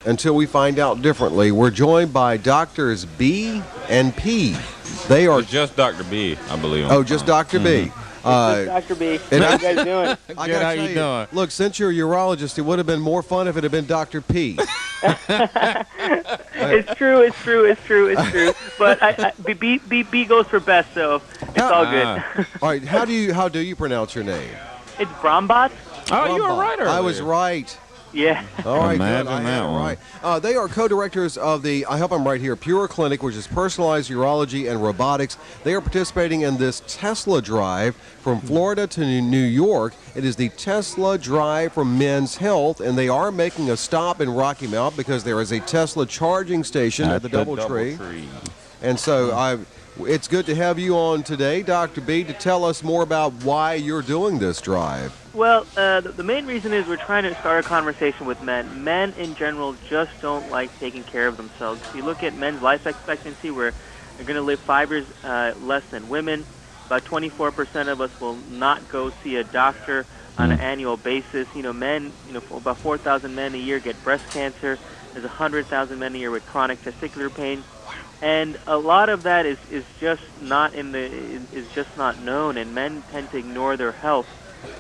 until we find out differently. We're joined by doctors B and P. They are It's just Dr. B, I believe. oh, just Dr. B. Dr. B. How you guys doing? I Good, gotta how tell you doing? Look, since you're a urologist, it would have been more fun if it had been Dr. P. It's true. But B goes for best, so it's all good. All right, how do you pronounce your name? It's Brahmbhatt. Oh, you were right earlier. I was right. Yeah. All right, Imagine good. I that had it one. right. They are co-directors of the, I hope I'm right here, Pure Clinic, which is personalized urology and robotics. They are participating in this Tesla drive from Florida to New York. It is the Tesla Drive for Men's Health, and they are making a stop in Rocky Mount because there is a Tesla charging station at the DoubleTree. And so it's good to have you on today, Dr. B, to tell us more about why you're doing this drive. Well, the main reason is we're trying to start a conversation with men. Men in general just don't like taking care of themselves. If you look at men's life expectancy, they're going to live 5 years less than women. About 24% of us will not go see a doctor on an annual basis. Men, about 4,000 men a year get breast cancer. There's 100,000 men a year with chronic testicular pain. And a lot of that is just not known, and men tend to ignore their health.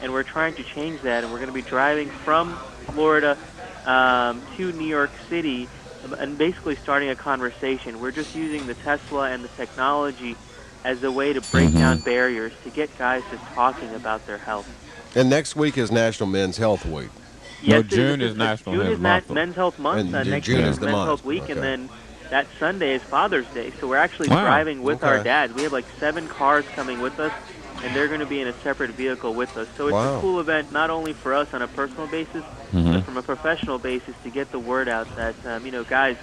And we're trying to change that, and we're going to be driving from Florida to New York City and basically starting a conversation. We're just using the Tesla and the technology as a way to break down barriers, to get guys just talking about their health. And next week is National Men's Health Week. No, June is National Men's Health Month. And Next June week is is the Men's month. Health Week, Okay. and then that Sunday is Father's Day. So we're actually driving with our dads. We have like 7 cars coming with us, and they're going to be in a separate vehicle with us. So it's a cool event, not only for us on a personal basis, but from a professional basis, to get the word out that, guys,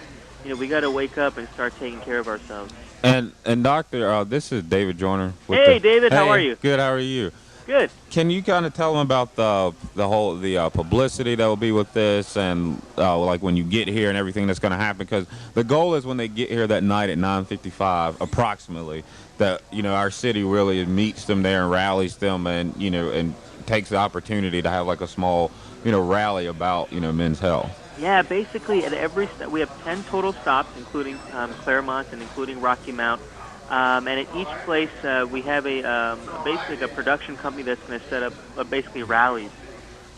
we got to wake up and start taking care of ourselves. And Doctor, this is David Joyner. Hey, David, how are you? Good. How are you? Good. Can you kind of tell them about the whole publicity that will be with this, and like when you get here and everything that's going to happen? Because the goal is when they get here that night at 9:55 approximately, that our city really meets them there and rallies them, and and takes the opportunity to have like a small rally about men's health. Yeah, basically at every we have 10 total stops, including Claremont and including Rocky Mount. And at each place, we have basically a production company that's going to set up basically rallies.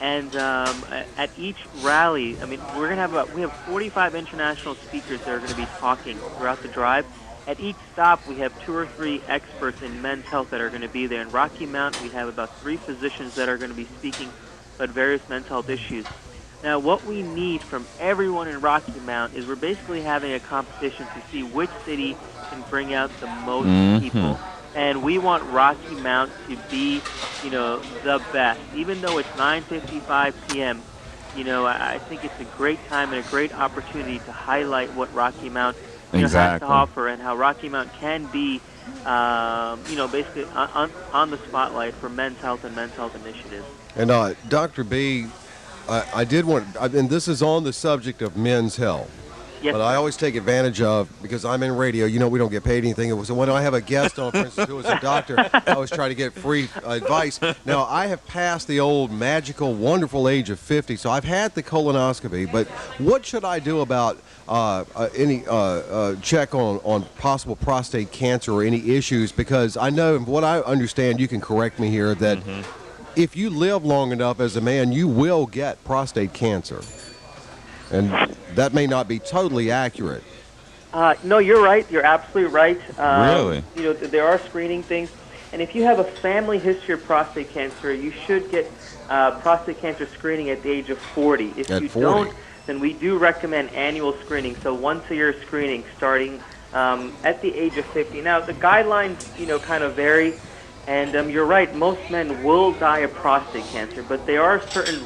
And at each rally, we're going to we have 45 international speakers that are going to be talking throughout the drive. At each stop, we have 2 or 3 experts in men's health that are going to be there. In Rocky Mount, we have about 3 physicians that are going to be speaking about various men's health issues. Now, what we need from everyone in Rocky Mount is we're basically having a competition to see which city can bring out the most people. And we want Rocky Mount to be, the best. Even though it's 9:55 p.m., I think it's a great time and a great opportunity to highlight what Rocky Mount has to offer, and how Rocky Mount can be, basically on the spotlight for men's health and men's health initiatives. And Dr. B, I did want, and this is on the subject of men's health. Yes, but I always take advantage of, because I'm in radio, we don't get paid anything. So when I have a guest on, for instance, who is a doctor, I always try to get free advice. Now, I have passed the old magical, wonderful age of 50, so I've had the colonoscopy, but what should I do about any check on possible prostate cancer or any issues? Because I know, what I understand, you can correct me here, that if you live long enough as a man, you will get prostate cancer. And that may not be totally accurate. No, you're right. You're absolutely right. Really? There are screening things. And if you have a family history of prostate cancer, you should get prostate cancer screening at the age of 40. If you don't, then we do recommend annual screening, so once-a-year screening starting at the age of 50. Now, the guidelines, kind of vary. And you're right, most men will die of prostate cancer, but there are certain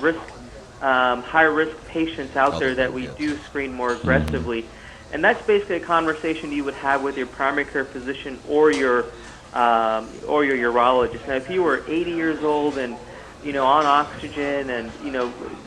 high-risk patients out there that we do screen more aggressively. And that's basically a conversation you would have with your primary care physician or your urologist. Now, if you were 80 years old and, on oxygen and,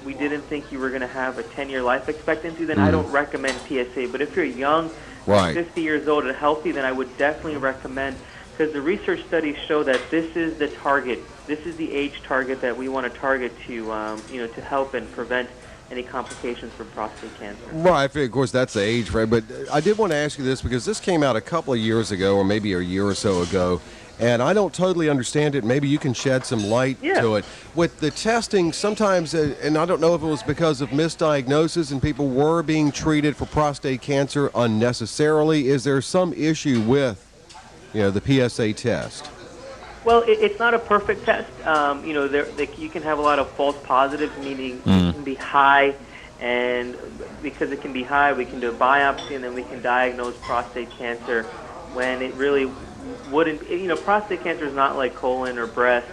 we didn't think you were going to have a 10-year life expectancy, then I don't recommend PSA. But if you're young, 50 years old and healthy, then I would definitely recommend, because the research studies show that this is the target. This is the age target that we want to target to, to help and prevent any complications from prostate cancer. Right, of course, that's the age frame. But I did want to ask you this because this came out a couple of years ago, or maybe a year or so ago, and I don't totally understand it. Maybe you can shed some light to it. With the testing, sometimes, and I don't know if it was because of misdiagnosis and people were being treated for prostate cancer unnecessarily. Is there some issue with, the PSA test? Well, it's not a perfect test. You can have a lot of false positives, meaning it can be high, and because it can be high, we can do a biopsy, and then we can diagnose prostate cancer when it really wouldn't. Prostate cancer is not like colon or breast,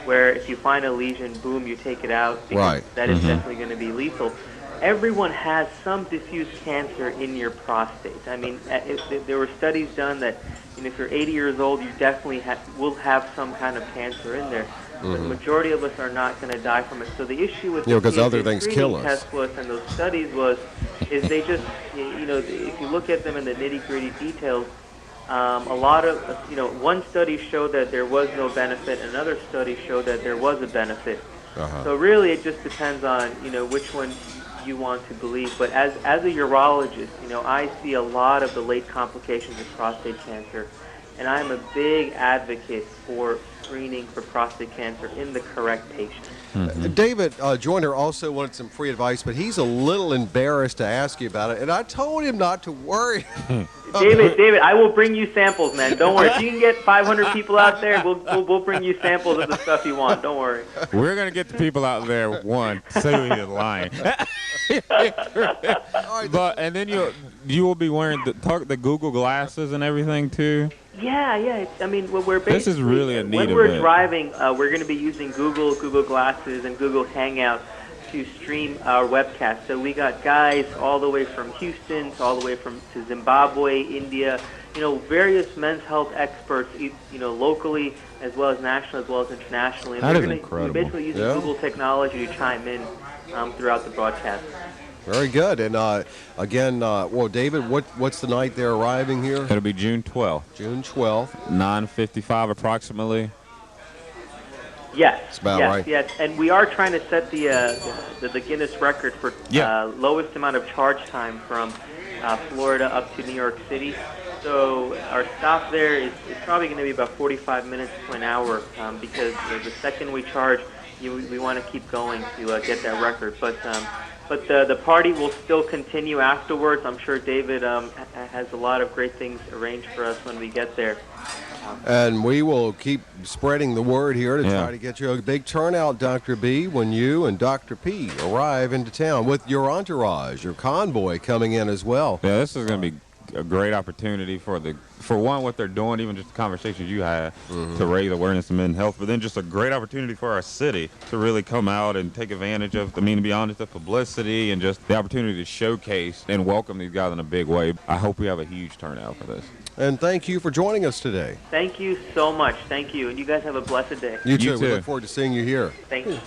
where if you find a lesion, boom, you take it out, because that is definitely going to be lethal. Everyone has some diffuse cancer in your prostate. I mean, there were studies done that if you're 80 years old, you definitely will have some kind of cancer in there. But the majority of us are not going to die from it. So the issue with the because other things kill us. test was, and those studies is they just, if you look at them in the nitty-gritty details, a lot of, one study showed that there was no benefit, another study showed that there was a benefit. So really, it just depends on, which one you want to believe. But as a urologist, I see a lot of the late complications of prostate cancer, and I'm a big advocate for screening for prostate cancer in the correct patient. David Joyner also wanted some free advice, but he's a little embarrassed to ask you about it, and I told him not to worry. David, I will bring you samples, man. Don't worry. If you can get 500 people out there, we'll bring you samples of the stuff you want. Don't worry. We're gonna get the people out there say he's lying. But and then you will be wearing the Google glasses and everything too. Yeah. We're basically, this is really a neat when we're event. driving, we're going to be using Google Glasses and Google Hangout to stream our webcast. So we got guys all the way from Houston to all the way to Zimbabwe, India, various men's health experts, locally as well as national as well as internationally. And that is We're incredible. basically using Google technology to chime in throughout the broadcast. Very good. And again, David, what's the night they're arriving here? It'll be June 12th. June 12th. 9:55 approximately. Yes. That's about right. Yes, and we are trying to set the Guinness record for lowest amount of charge time from Florida up to New York City. So our stop there is probably going to be about 45 minutes to an hour because the second we charge, we want to keep going to get that record. But the party will still continue afterwards. I'm sure David has a lot of great things arranged for us when we get there. And we will keep spreading the word here to try to get you a big turnout, Dr. B, when you and Dr. P arrive into town with your entourage, your convoy coming in as well. Yeah, this is going to be a great opportunity for one, what they're doing, even just the conversations you had to raise awareness of men's health, but then just a great opportunity for our city to really come out and take advantage of, to be honest, the publicity and just the opportunity to showcase and welcome these guys in a big way. I hope we have a huge turnout for this. And thank you for joining us today. Thank you so much. Thank you. And you guys have a blessed day. You too. We look forward to seeing you here. Thank you.